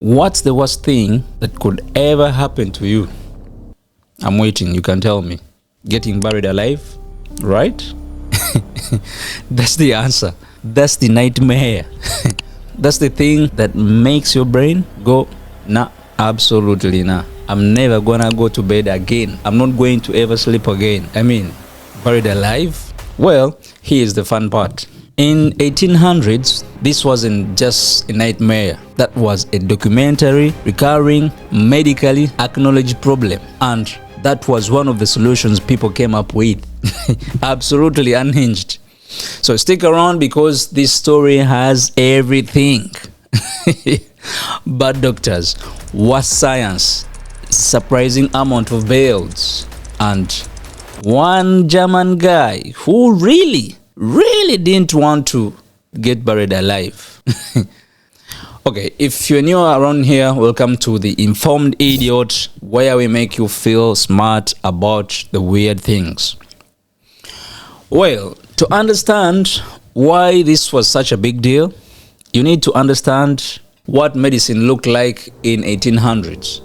What's the worst thing that could ever happen to you? I'm waiting, you can tell me. Getting buried alive, right? That's the answer. That's the nightmare. That's the thing that makes your brain go, nah, absolutely nah. I'm never gonna go to bed again. I'm not going to ever sleep again. I mean, buried alive? Well, here's the fun part. In 1800s, this wasn't just a nightmare. That was a documentary, recurring, medically acknowledged problem. And that was one of the solutions people came up with. Absolutely unhinged. So stick around because this story has everything. Bad doctors, worst science, surprising amount of bells, and one German guy who really didn't want to get buried alive. Okay, if you're new around here, welcome to the Informed Idiot, where we make you feel smart about the weird things. Well, to understand why this was such a big deal, you need to understand what medicine looked like in 1800s.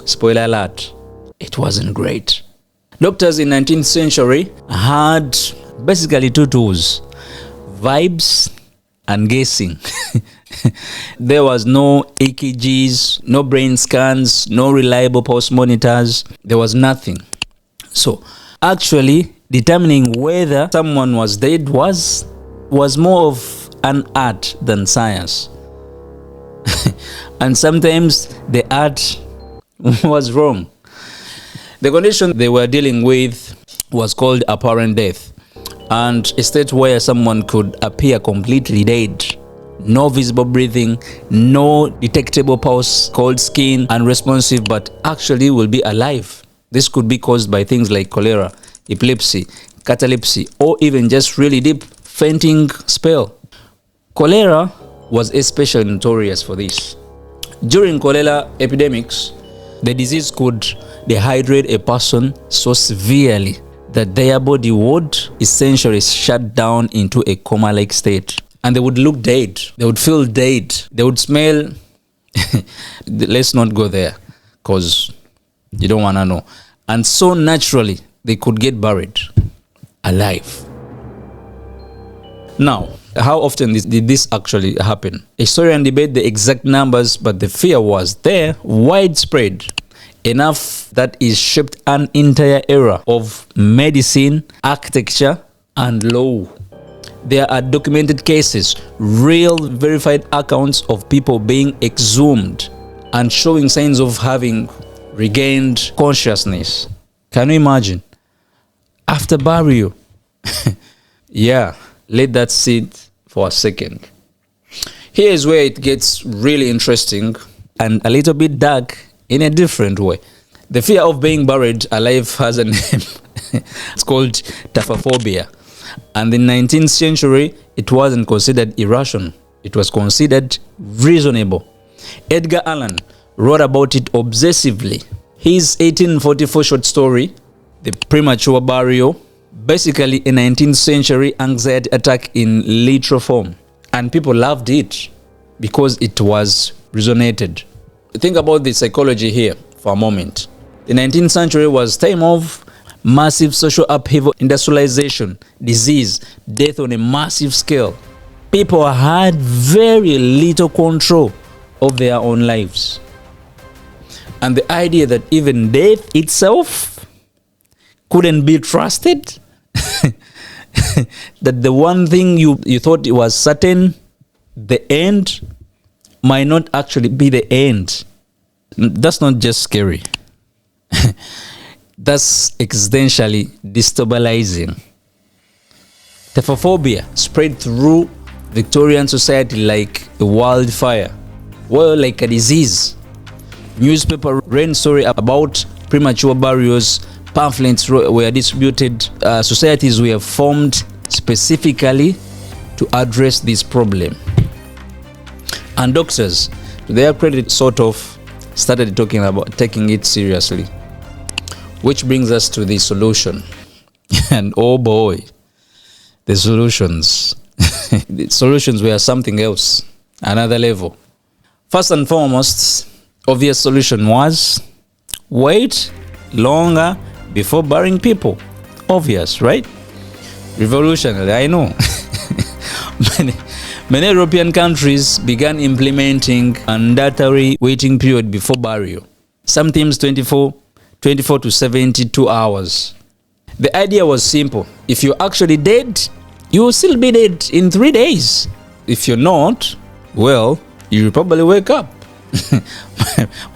Spoiler alert, it wasn't great. Doctors in 19th century had basically two tools: vibes and guessing. There was no EKGs, no brain scans, no reliable pulse monitors. There was nothing. So actually determining whether someone was dead was more of an art than science. And sometimes the art was wrong. The condition they were dealing with was called apparent death, and a state where someone could appear completely dead. No visible breathing, no detectable pulse, cold skin, unresponsive, but actually will be alive. This could be caused by things like cholera, epilepsy, catalepsy, or even just really deep fainting spell. Cholera was especially notorious for this. During cholera epidemics, the disease could dehydrate a person so severely that their body would essentially shut down into a coma-like state. And they would look dead. They would feel dead. They would smell. Let's not go there, because you don't want to know. And so naturally, they could get buried alive. Now, how often did this actually happen? Historians debate the exact numbers, but the fear was there, widespread, enough that it shaped an entire era of medicine, architecture, and law. There are documented cases, real verified accounts of people being exhumed and showing signs of having regained consciousness. Can you imagine? After burial. Yeah, let that sit for a second. Here is where it gets really interesting and a little bit dark in a different way. The fear of being buried alive has a name. It's called Taphephobia. And in the 19th century, it wasn't considered irrational. It was considered reasonable. Edgar Allan wrote about it obsessively. His 1844 short story, The Premature Burial, basically a 19th century anxiety attack in literal form. And people loved it because it was resonated. Think about the psychology here for a moment. The 19th century was time of massive social upheaval, industrialization, disease, death on a massive scale. People had very little control of their own lives. And the idea that even death itself couldn't be trusted, that the one thing you thought it was certain, the end, might not actually be the end. That's not just scary. That's existentially destabilizing. Taphephobia spread through Victorian society like a wildfire, well, like a disease. Newspaper ran story about premature burials, pamphlets were distributed, societies were formed specifically to address this problem. And doctors, to their credit, sort of started talking about taking it seriously. Which brings us to the solution. And oh boy, the solutions. The solutions were something else, another level. First and foremost, obvious solution was wait longer before burying people. Obvious, right? Revolutionary, I know. Many European countries began implementing a mandatory waiting period before burial, sometimes 24 to 72 hours. The idea was simple. If you're actually dead, you will still be dead in 3 days. If you're not, well, you will probably wake up.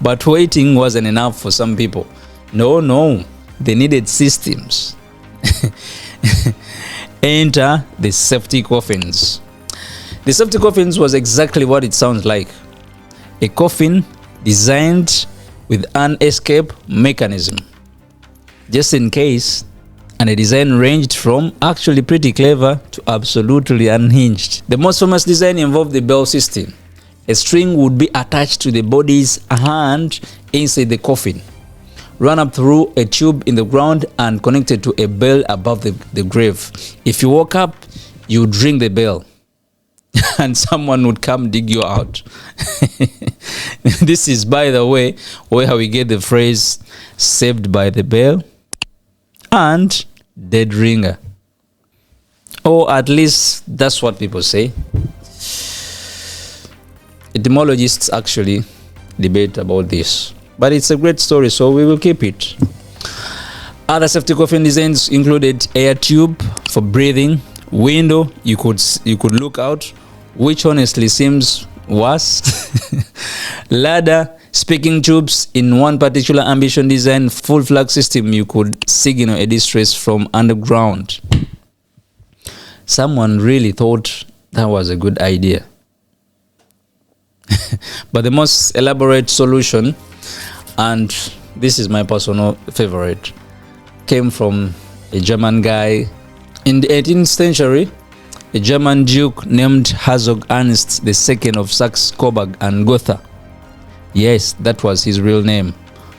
But waiting wasn't enough for some people. No, they needed systems. Enter the safety coffins. The safety coffins was exactly what it sounds like. A coffin designed with an escape mechanism, just in case, and the design ranged from actually pretty clever to absolutely unhinged. The most famous design involved the bell system. A string would be attached to the body's hand inside the coffin, run up through a tube in the ground and connected to a bell above the grave. If you woke up, you would ring the bell and someone would come dig you out. This is, by the way, where we get the phrase saved by the bell and dead ringer. Or at least that's what people say. Etymologists actually debate about this, but it's a great story, so we will keep it. Other safety coffin designs included air tube for breathing, window you could look out, which honestly seems worse. Ladder, speaking tubes. In one particular ambition design, full flag system, you could signal a distress from underground. Someone really thought that was a good idea. But the most elaborate solution, and this is my personal favorite, came from a German guy. In the 18th century, a German duke named Herzog Ernst II of Saxe-Coburg and Gotha. Yes, that was his real name.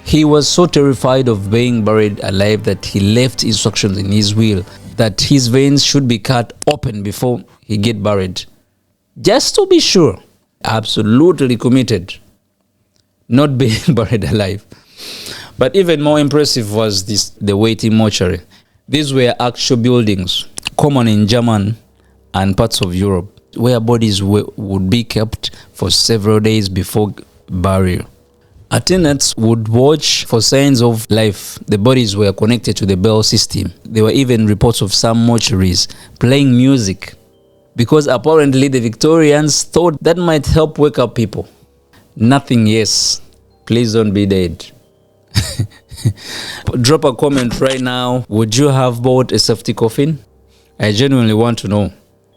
He was so terrified of being buried alive that he left instructions in his will that his veins should be cut open before he get buried. Just to be sure. Absolutely committed, not being buried alive. But even more impressive was the waiting mortuary. These were actual buildings, common in Germany and parts of Europe, where bodies would be kept for several days before burial. Attendants would watch for signs of life. The bodies were connected to the bell system. There were even reports of some mortuaries playing music, because apparently the Victorians thought that might help wake up people. Nothing, yes. Please don't be dead. Drop a comment right now. Would you have bought a safety coffin? I genuinely want to know.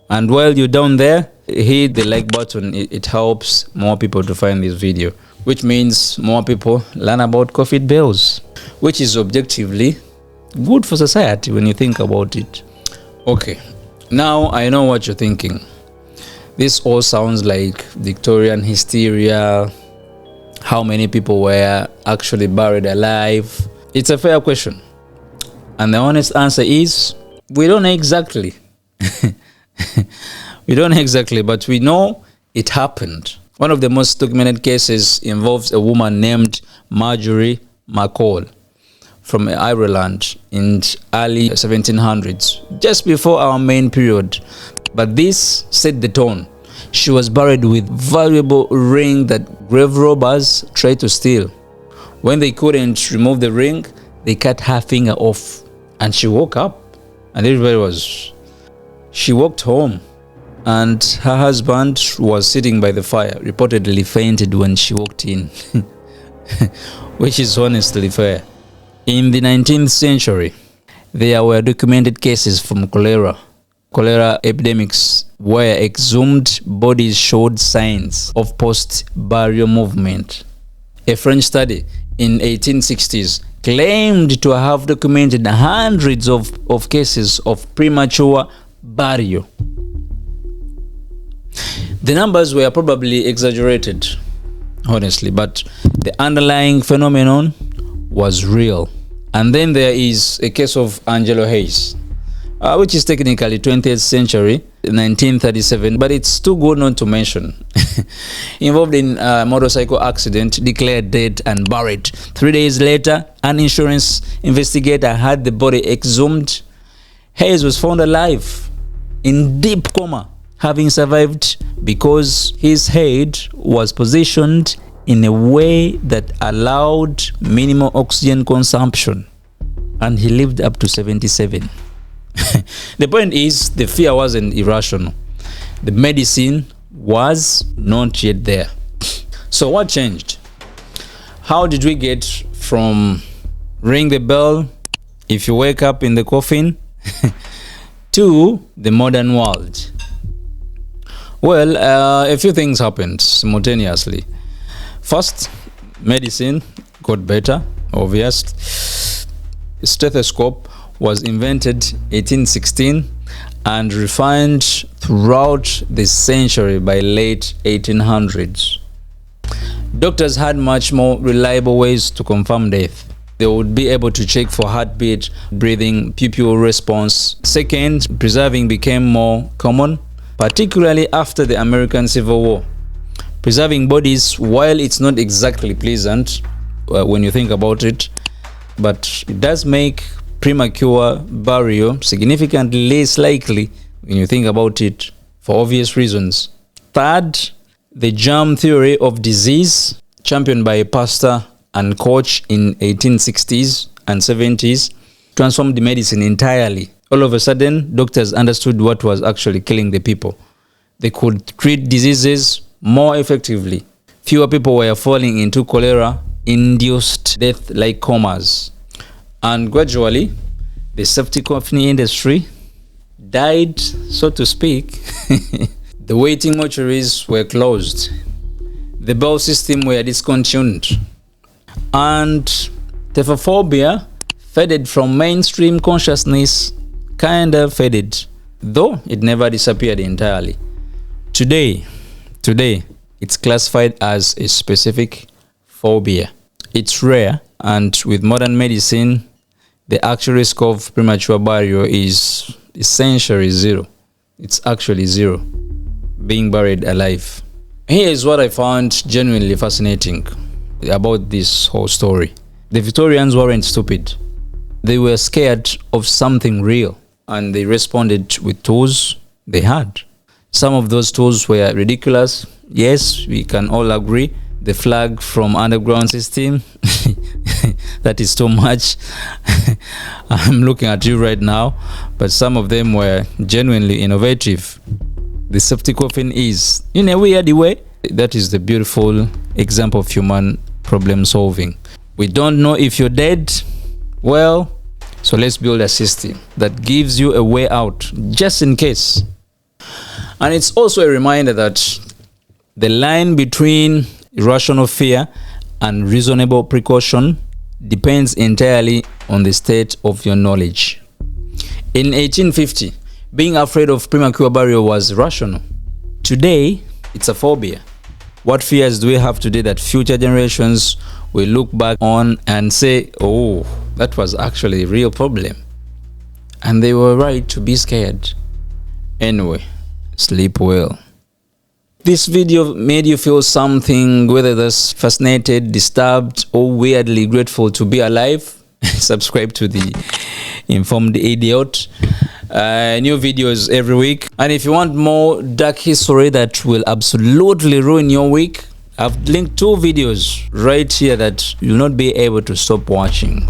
And while you're down there, hit the like button. It helps more people to find this video, which means more people learn about coffin bells, which is objectively good for society when you think about it. Okay. Now I know what you're thinking. This all sounds like Victorian hysteria. How many people were actually buried alive? It's a fair question. And the honest answer is, we don't know exactly. We don't know exactly, but we know it happened. One of the most documented cases involves a woman named Marjorie McCall from Ireland in early 1700s, just before our main period. But this set the tone. She was buried with valuable ring that grave robbers tried to steal. When they couldn't remove the ring, they cut her finger off, and she woke up, and she walked home, and her husband was sitting by the fire, reportedly fainted when she walked in, which is honestly fair. In the 19th century, there were documented cases from cholera epidemics where exhumed bodies showed signs of post-burial movement. A French study in 1860s claimed to have documented hundreds of cases of premature burial. The numbers were probably exaggerated, honestly, but the underlying phenomenon was real. And then there is a case of Angelo Hayes. which is technically 20th century, 1937, but it's too good not to mention. Involved in a motorcycle accident, declared dead and buried. 3 days later, an insurance investigator had the body exhumed. Hayes was found alive in deep coma, having survived because his head was positioned in a way that allowed minimal oxygen consumption, and he lived up to 77. The point is, the fear wasn't irrational. The medicine was not yet there. So what changed? How did we get from ring the bell if you wake up in the coffin to the modern world? Well, a few things happened simultaneously. First, medicine got better, obvious. Stethoscope was invented 1816 and refined throughout the century by late 1800s. Doctors had much more reliable ways to confirm death. They would be able to check for heartbeat, breathing, pupil response. Second, preserving became more common, particularly after the American Civil War. Preserving bodies, while it's not exactly pleasant when you think about it, but it does make premature burial significantly less likely when you think about it, for obvious reasons. Third, the germ theory of disease, championed by a pastor and coach in 1860s and 70s, transformed the medicine entirely. All of a sudden, doctors understood what was actually killing the people. They could treat diseases more effectively. Fewer people were falling into cholera-induced death like comas. And gradually, the septic coffin industry died, so to speak. The waiting mortuaries were closed. The bell system were discontinued. And Taphephobia faded from mainstream consciousness, kinda faded, though it never disappeared entirely. Today, it's classified as a specific phobia. It's rare, and with modern medicine, the actual risk of premature burial is essentially zero. It's actually zero, being buried alive. Here is what I found genuinely fascinating about this whole story. The Victorians weren't stupid. They were scared of something real, and they responded with tools they had. Some of those tools were ridiculous. Yes, we can all agree. The flag from underground system, that is too much. I'm looking at you right now, but some of them were genuinely innovative. The septic coffin is, in a weird way, that is the beautiful example of human problem solving. We don't know if you're dead. Well, so let's build a system that gives you a way out, just in case. And it's also a reminder that the line between irrational fear and reasonable precaution depends entirely on the state of your knowledge. In 1850, being afraid of premature burial was rational. Today, it's a phobia. What fears do we have today that future generations will look back on and say, oh, that was actually a real problem, and they were right to be scared? Anyway, sleep well. This video made you feel something, whether that's fascinated, disturbed, or weirdly grateful to be alive, subscribe to the Informed Idiot. New videos every week. And if you want more dark history that will absolutely ruin your week, I've linked 2 videos right here that you'll not be able to stop watching.